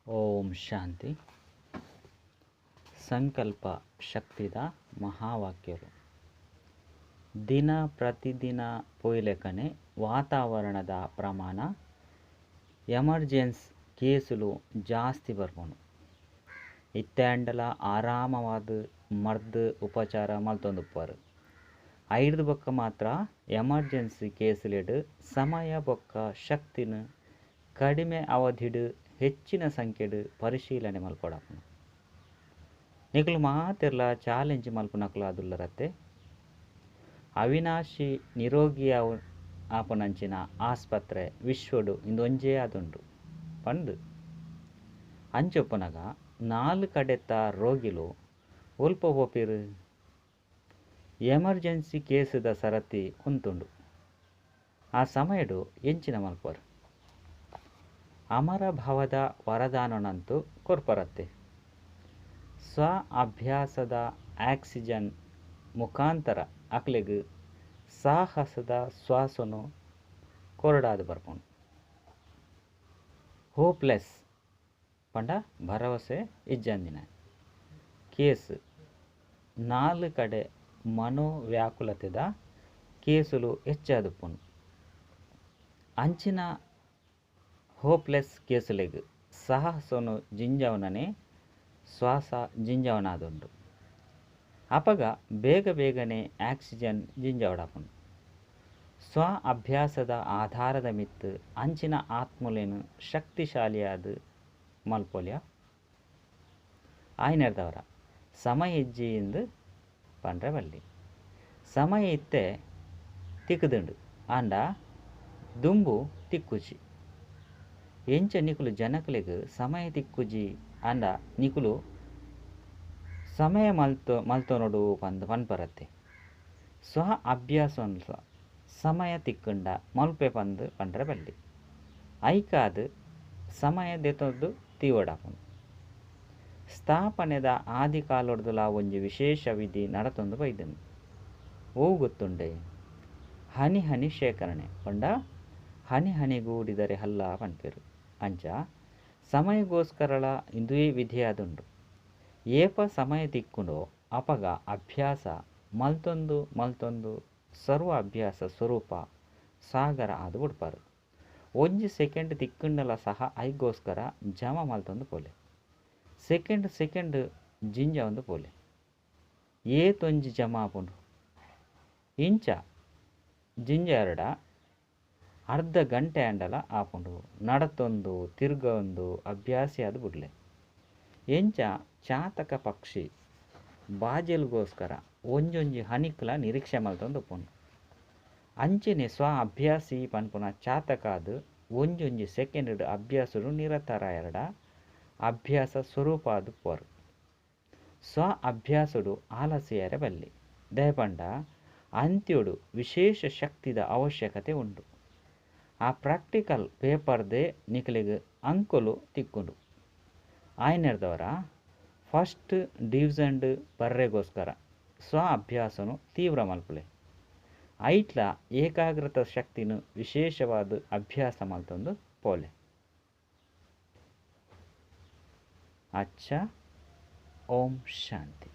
ಓಂ ಶಾಂತಿ. ಸಂಕಲ್ಪ ಶಕ್ತಿದ ಮಹಾವಾಕ್ಯಗಳು. ದಿನ ಪ್ರತಿದಿನ ಪೋಯ್ಲೆಕನೆ ವಾತಾವರಣದ ಪ್ರಮಾಣ ಎಮರ್ಜೆನ್ಸಿ ಕೇಸುಲು ಜಾಸ್ತಿ ಬರ್ಬೋದು. ಇತ್ತೆಂಡಲ ಆರಾಮವಾದ ಮರ್ದು ಉಪಚಾರ ಮಲ್ತೊಂದುಪ್ಪರು. ಐದು ಬೊಕ್ಕ ಮಾತ್ರ ಎಮರ್ಜೆನ್ಸಿ ಕೇಸುಲೆಡು ಸಮಯ ಬೊಕ್ಕ ಶಕ್ತಿನ ಕಡಿಮೆ ಅವಧಿಡು ಹೆಚ್ಚಿನ ಸಂಖ್ಯೆಡು ಪರಿಶೀಲನೆ ಮಲ್ಪಡಪ್ಪು. ನಿಕಲು ಮಾತೆರ್ಲ ಚಾಲೆಂಜ್ ಮಲ್ಪುನಕಲು ಅದುಲ್ಲರತ್ತೆ. ಅವಿನಾಶಿ ನಿರೋಗಿ ಆಪುನಂಚಿನ ಆಸ್ಪತ್ರೆ ವಿಶ್ವಡು ಇಂದೊಂಜೇ ಅದುಂಡು ಪಂಡು ಅಂಚೊಪ್ಪುನಗ 4 ಕಡೆತ್ತ ರೋಗಿಲು ಒಲ್ಪ ಹೋಪಿರು ಎಮರ್ಜೆನ್ಸಿ ಕೇಸುದ ಸರತಿ ಕುಂತುಂಡು. ಆ ಸಮಯಡು ಎಂಚಿನ ಮಲ್ಪರು ಅಮರ ಭವದ ವರದಾನನಂತೂ ಕೊರ್ಪರತ್ತೆ. ಸ್ವ ಅಭ್ಯಾಸದ ಆಕ್ಸಿಜನ್ ಮುಖಾಂತರ ಅಕ್ಲೆಗ್ ಸಾಹಸದ ಶ್ವಾಸನು ಕೊರಡಾದು ಬರ್ಪುಂಡು. ಹೋಪ್ಲೆಸ್ ಪಂಡ ಭರವಸೆ ಇಜ್ಜಂದಿನ ಕೇಸು 4 ಕಡೆ ಮನೋವ್ಯಾಕುಲತೆದ ಕೇಸುಲು ಹೆಚ್ಚಾದುಪ್ಪುಂಡು. ಅಂಚಿನ ಹೋಪ್ಲೆಸ್ ಕೇಸುಲೆಗ್ ಸಾಹಸನು ಜಿಂಜವನನೆ ಶ್ವಾಸ ಜಿಂಜವನಾದುಂಡು. ಅಪಗ ಬೇಗ ಬೇಗನೆ ಆಕ್ಸಿಜನ್ ಜಿಂಜವಡಪುಂಡು. ಸ್ವ ಅಭ್ಯಾಸದ ಆಧಾರದ ಮಿತ್ತು ಅಂಚಿನ ಆತ್ಮಲೇನು ಶಕ್ತಿಶಾಲಿಯಾದ ಮಲ್ಪೊಲ್ಯ ಆಯ್ನೆರ್ದವರ ಸಮಯ ಇಜ್ಜಿಯಿಂದ ಪಂಡ್ರೆ ಬಲ್ಲಿ ಸಮಯ ಇತ್ತೆ ತಿಕ್ಕುದುಂಡು ಆಂಡ ದುಂಬು ತಿಕ್ಕುಜಿ ಎಂಚ ನಿಕುಲು ಜನಕಲೆಗ್ ಸಮಯ ತಿಕ್ಕುಜಿ ಆಂಡ ನಿಕುಲು ಸಮಯ ಮಲ್ತೊನೊಡು ಪನ್ಪರತ್ತೆ. ಸ್ವ ಅಭ್ಯಾಸ ಸಮಯ ತಿಕ್ಕುಂಡ ಮಲ್ಪೆ ಪಂಡ್ರೆ ಬಲ್ಲಿ ಐಕಾದ ಸಮಯ ದೆತೊಂದು ತೀವಡಪುಂಡು. ಸ್ಥಾಪನೆದ ಆದಿ ಕಾಲೊಡ್ದುಲ ಒಂಜಿ ವಿಶೇಷ ವಿಧಿ ನಡತೊಂದು ಬೈದನು. ಓವು ಗೊತ್ತುಂಡೆ ಹನಿ ಹನಿ ಶೇಖರಣೆ ಪಂಡ ಹನಿ ಹನಿಗೂಡಿದರೆ ಹಲ್ಲ ಪನ್ಪೆರು. ಅಂಚ ಸಮಯಗೋಸ್ಕರಲ ಇಂದುವೇ ವಿಧಿ ಆದುಂಡು. ಏಪ ಸಮಯ ತಿಕ್ಕುಂಡೋ ಅಪಗ ಅಭ್ಯಾಸ ಮಲ್ತೊಂದು ಸರ್ವ ಅಭ್ಯಾಸ ಸ್ವರೂಪ ಸಾಗರ ಆದು ಬಿಡ್ಪಾರು. ಒಂಜಿ ಸೆಕೆಂಡ್ ತಿಕ್ಕುಂಡಲ ಸಹ ಐಗೋಸ್ಕರ ಜಮ ಮಲ್ತೊಂದು ಪೋಲೆ ಸೆಕೆಂಡ್ ಜಿಂಜ ಒಂದು ಪೋಲೆ ಏತೊಂಜಿ ಜಮ ಆಪುಂಡು ಇಂಚ ಜಿಂಜ ಎರಡ ಅರ್ಧ ಗಂಟೆ ಅಂಡಲ ಆಪುಂಡು. ನಡತೊಂದು ತಿರ್ಗೊಂದು ಅಭ್ಯಾಸಿ ಅದು ಬಿಡ್ಲೆ. ಎಂಚ ಚಾತಕ ಪಕ್ಷಿ ಬಾಜೆಲ್ಗೋಸ್ಕರ ಒಂಜೊಂಜಿ ಹನಿಕ್ಲ ನಿರೀಕ್ಷೆ ಮಲ್ತೊಂದು ಉಪ್ಪುಂಡು. ಅಂಚೆನೆ ಸ್ವ ಅಭ್ಯಾಸಿ ಪನ್ಪುನ ಚಾತಕಾದು ಒಂಜೊಂಜಿ ಸೆಕೆಂಡ್ ಅಭ್ಯಾಸಡು ನಿರತರ ಎರಡ ಅಭ್ಯಾಸ ಸ್ವರೂಪ ಅದು ಪೋರು. ಸ್ವ ಅಭ್ಯಾಸಡು ಆಲಸ್ಯರೆ ಬಲ್ಲಿ ದಯಪಂಡ ಅಂತ್ಯೊಡು ವಿಶೇಷ ಶಕ್ತಿದ ಅವಶ್ಯಕತೆ ಉಂಡು. ಆ ಪ್ರಾಕ್ಟಿಕಲ್ ಪೇಪರ್ದೇ ನಿಕಲಿಗೆ ಅಂಕೊಲು ತಿಕ್ಕುಂಡು. ಆಯ್ನೆರ್ದವರ ಫಸ್ಟ್ ಡಿವಿಷನ್ ಬರ್ರೆಗೋಸ್ಕರ ಸ್ವ ಅಭ್ಯಾಸನು ತೀವ್ರ ಮಲ್ಪುಲೆ. ಐಟ್ಲ ಏಕಾಗ್ರತ ಶಕ್ತಿನು ವಿಶೇಷವಾದ ಅಭ್ಯಾಸ ಮಲ್ತೊಂದು ಪೋಲೆ. ಅಚ್ಚ ಓಂ ಶಾಂತಿ.